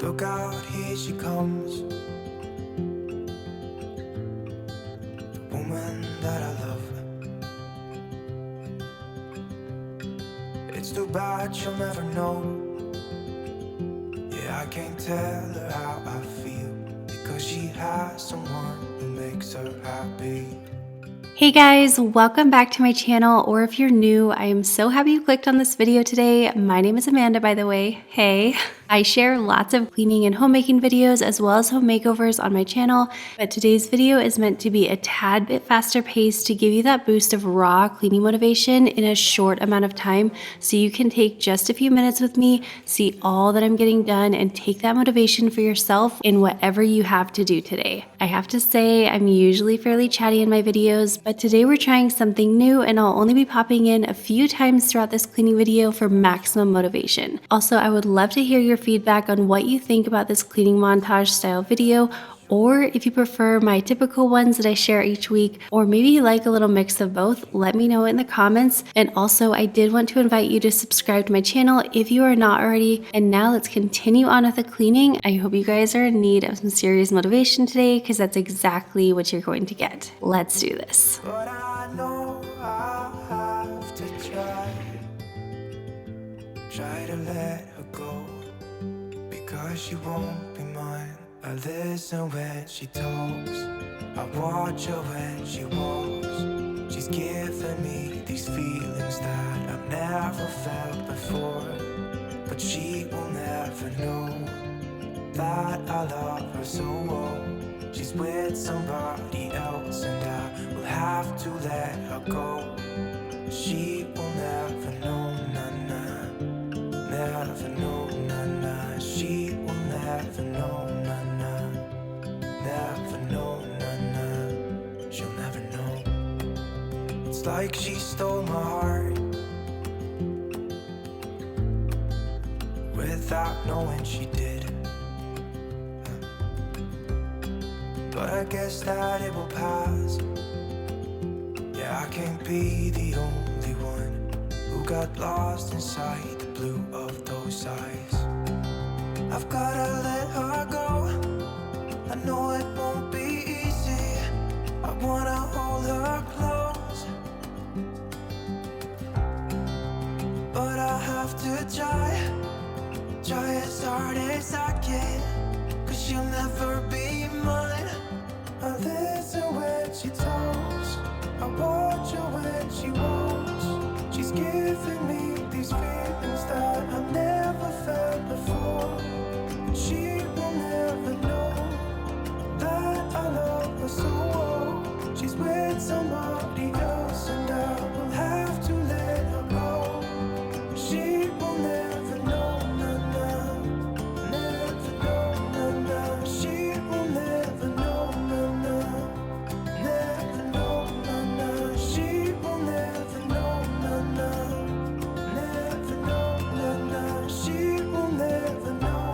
Look out, here she comes, the woman that I love. It's too bad she'll never know. Yeah, I can't tell her how I feel, because she has someone who makes her happy. Hey guys, welcome back to my channel, or if you're new, I am so happy you clicked on this video today. My name is Amanda, by the way. Hey. I share lots of cleaning and homemaking videos as well as home makeovers on my channel, but today's video is meant to be a tad bit faster paced to give you that boost of raw cleaning motivation in a short amount of time so you can take just a few minutes with me, see all that I'm getting done, and take that motivation for yourself in whatever you have to do today. I have to say, I'm usually fairly chatty in my videos, but today we're trying something new and I'll only be popping in a few times throughout this cleaning video for maximum motivation. Also, I would love to hear your feedback on what you think about this cleaning montage style video, or if you prefer my typical ones that I share each week, or maybe you like a little mix of both, let me know in the comments. And also, I did want to invite you to subscribe to my channel if you are not already. And now let's continue on with the cleaning. I hope you guys are in need of some serious motivation today, because that's exactly what you're going to get. Let's do this. But I know I have to try to let her go, because she won't be mine. I listen when she talks, I watch her when she walks. She's giving me these feelings that I've never felt before, but she will never know that I love her so well. She's with somebody else and I will have to let her go. She will never know, nah, never know, nah. She will never know, never know, she'll never know. It's like she stole my heart without knowing she did. But I guess that it will pass. Yeah, I can't be the only one who got lost inside the blue of those eyes. I've gotta let her go. I know it won't be easy. I wanna hold her close, but I have to try as hard as I can, 'cause she'll never be mine. I listen when she talks, I watch her when she walks. She's giving me these feelings that I've never felt before. She will never know that I love her so well. She's with somebody else and I will have to let her go. She will never know, never know, she will never know, never know, she will never know, never know, she will never know,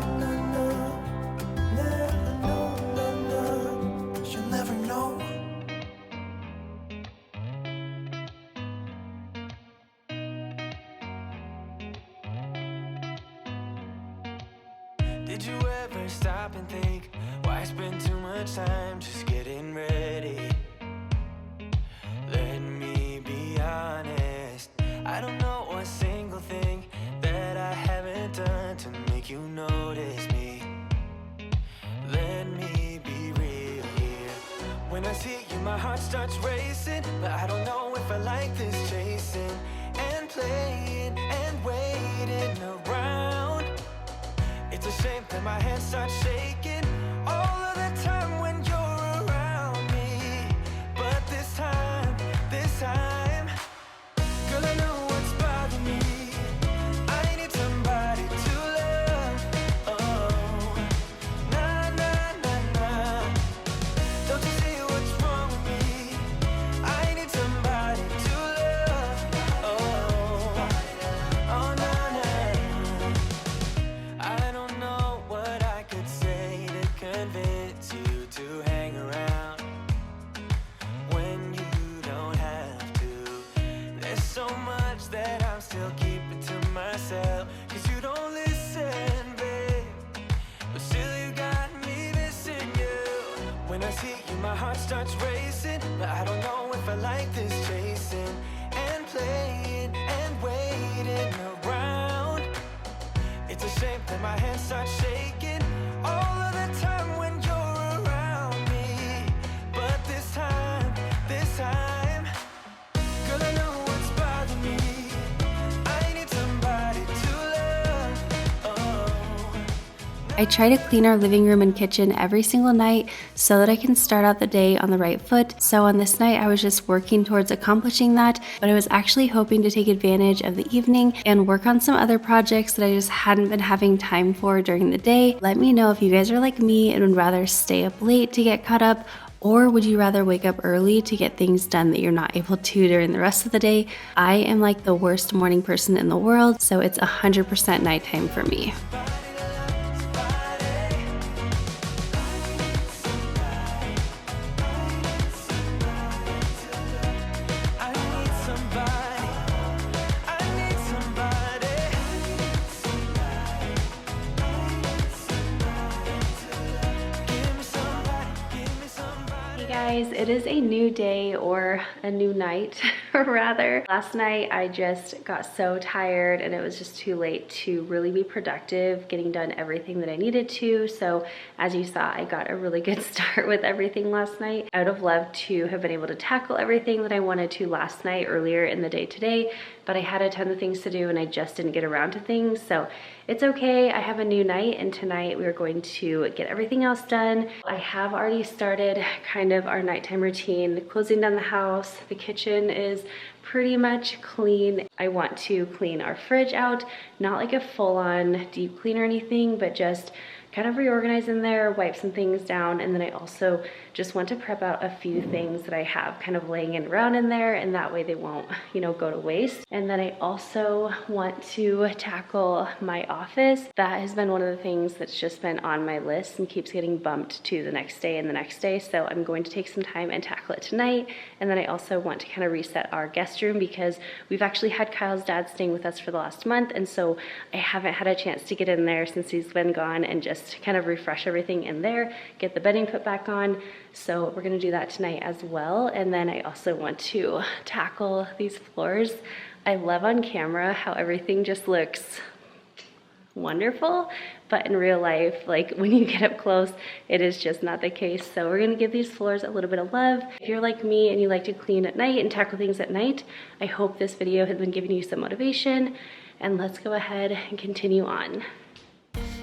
never know, she'll never know. Did you ever stop and think, why spend too much time just getting ready? Let me be honest, I don't know a single thing that I haven't done to make you notice me. Let me be real here. When I see you, my heart starts racing, but I don't know if I like this chasing and playing and waiting around. It's a shame that my hands start shaking all of the time when you're around me. But this time, girl, I know what's bothering me. I need somebody to love. Oh, nah, nah, nah, nah. Don't you see what's wrong with me? I need somebody to love. Oh, oh, nah, nah. I don't know what I could say to convince you starts racing, but I don't know if I like this chasing and playing and waiting around. It's a shame that my hands start shaking all of the time when you're around me. But this time, girl, I know what's bothering me. I need somebody to love. Oh. I try to clean our living room and kitchen every single night so that I can start out the day on the right foot. So on this night, I was just working towards accomplishing that, but I was actually hoping to take advantage of the evening and work on some other projects that I just hadn't been having time for during the day. Let me know if you guys are like me and would rather stay up late to get caught up, or would you rather wake up early to get things done that you're not able to during the rest of the day? I am like the worst morning person in the world, so it's 100% nighttime for me. Guys, it is a new day, or a new night rather. Last night I just got so tired and it was just too late to really be productive getting done everything that I needed to. So as you saw, I got a really good start with everything last night. I would have loved to have been able to tackle everything that I wanted to last night earlier in the day today, but I had a ton of things to do and I just didn't get around to things. So it's okay, I have a new night, and tonight we are going to get everything else done. I have already started kind of our nighttime routine, closing down the house. The kitchen is pretty much clean. I want to clean our fridge out, not like a full-on deep clean or anything, but just kind of reorganize in there, wipe some things down, and then I also just want to prep out a few things that I have kind of laying around in there, and that way they won't, you know, go to waste. And then I also want to tackle my office. That has been one of the things that's just been on my list and keeps getting bumped to the next day and the next day. So I'm going to take some time and tackle it tonight. And then I also want to kind of reset our guest room, because we've actually had Kyle's dad staying with us for the last month, and so I haven't had a chance to get in there since he's been gone and just kind of refresh everything in there, get the bedding put back on. So we're gonna do that tonight as well. And then I also want to tackle these floors. I love on camera how everything just looks wonderful, but in real life, like when you get up close, it is just not the case. So we're gonna give these floors a little bit of love. If you're like me and you like to clean at night and tackle things at night, I hope this video has been giving you some motivation. And let's go ahead and continue on.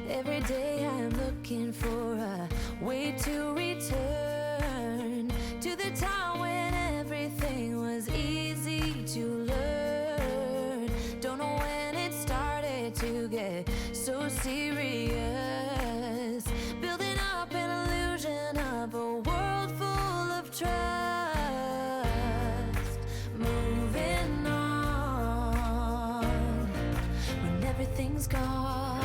Every day I'm looking for a way to return to the time when everything was easy to learn. Don't know when it started to get so serious, building up an illusion of a world full of trust, moving on when everything's gone.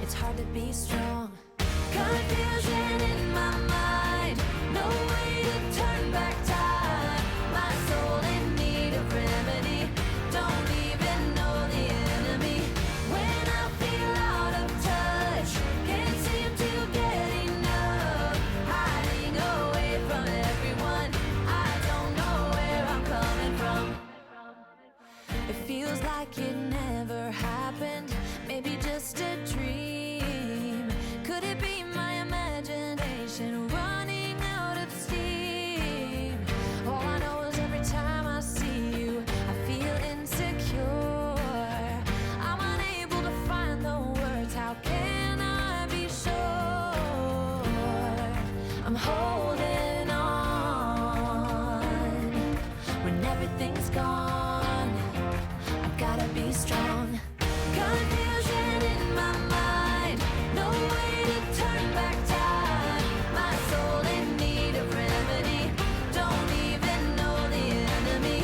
It's hard to be strong. Confusion in my mind, no way to turn back time. My soul in need of remedy, don't even know the enemy. When I feel out of touch, can't seem to get enough. Hiding away from everyone, I don't know where I'm coming from. It feels like it never happened, maybe just a dream. Could it be my imagination running out of steam? All I know is every time I see you, I feel insecure. I'm unable to find the words, how can I be sure? I'm holding on when everything's gone. I've gotta be strong. Confusion in my mind, no way to turn back time. My soul in need of remedy, don't even know the enemy.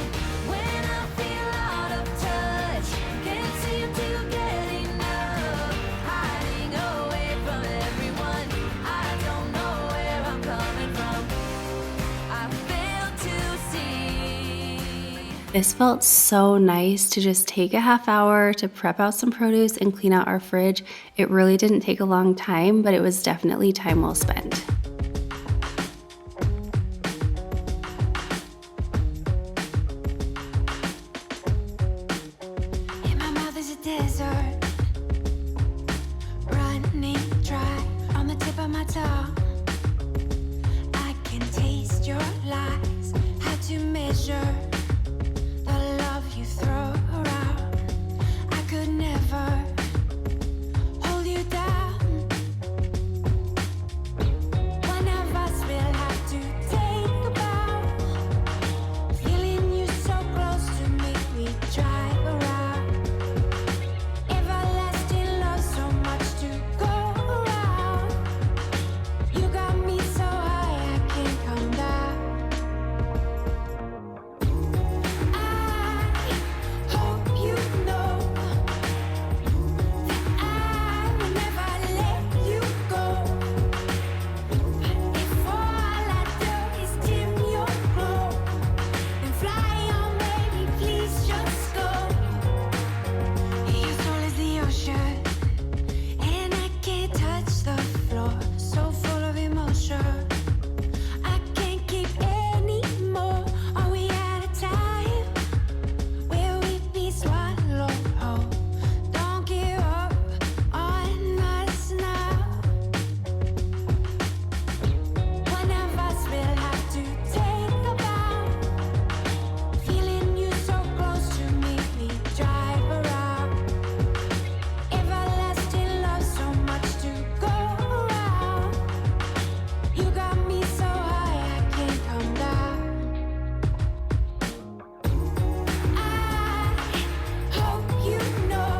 When I feel out of touch, can't seem to get enough. Hiding away from everyone, I don't know where I'm coming from. I fail to see. This felt so nice to just take a half hour to prep out some produce and clean out our fridge. It really didn't take a long time, but it was definitely time well spent. measure the love you throw around. I could never hold you down. One of us will have to take a bow. Feeling you so close to me, we drive around. Everlasting love, so much to go around. You got me so high, I can't come down. I hope you know that I will never let you go. If all I do is dim your glow and fly on, baby, please just go. Your soul is the ocean, and I can't touch the floor. So full of emotion, I can't keep any more. Are we at a time where we be swallowed whole? Don't give up on us now. One of us will have to take a bow. Feeling you so close to me, we drive around. Everlasting love, so much to go around. You got me so high, I can't come down. I hope you know.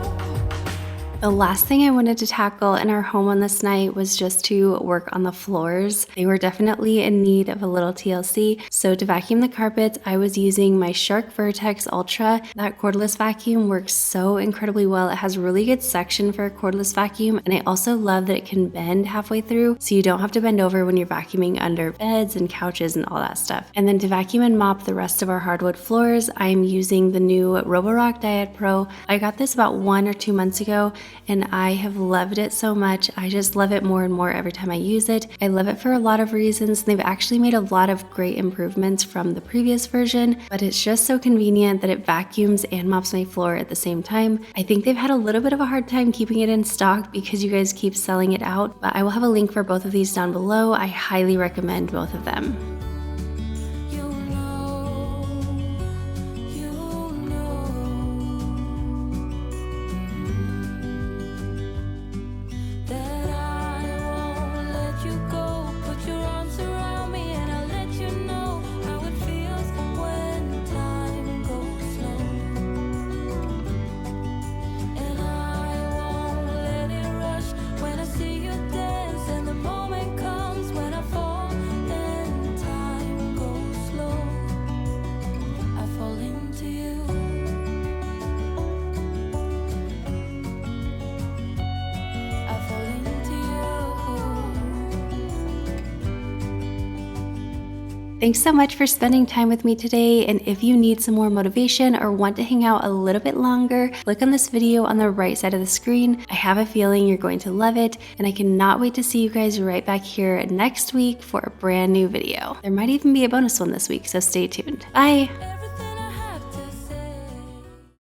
The last thing I wanted to tackle in our home on this night was just to work on the floors. They were definitely in need of a little TLC. So to vacuum the carpets, I was using my Shark Vertex Ultra. That cordless vacuum works so incredibly well. It has really good suction for a cordless vacuum. And I also love that it can bend halfway through, so you don't have to bend over when you're vacuuming under beds and couches and all that stuff. And then to vacuum and mop the rest of our hardwood floors, I'm using the new Roborock Diet Pro. I got this about 1 or 2 months ago, and I have loved it so much. I just love it more and more every time I use it. I love it for a lot of reasons. They've actually made a lot of great improvements from the previous version, but it's just so convenient that it vacuums and mops my floor at the same time. I think they've had a little bit of a hard time keeping it in stock because you guys keep selling it out, but I will have a link for both of these down below. I highly recommend both of them. You know that I won't let you go. Put your arms around me and I'll let you know how it feels when time goes slow. And I won't let it rush when I see you dance, and the moment comes when I fall and time goes slow. I fall into you. I fall into you. Thanks so much for spending time with me today, and if you need some more motivation or want to hang out a little bit longer, click on this video on the right side of the screen. I have a feeling you're going to love it, and I cannot wait to see you guys right back here next week for a brand new video. There might even be a bonus one this week, so stay tuned. Bye!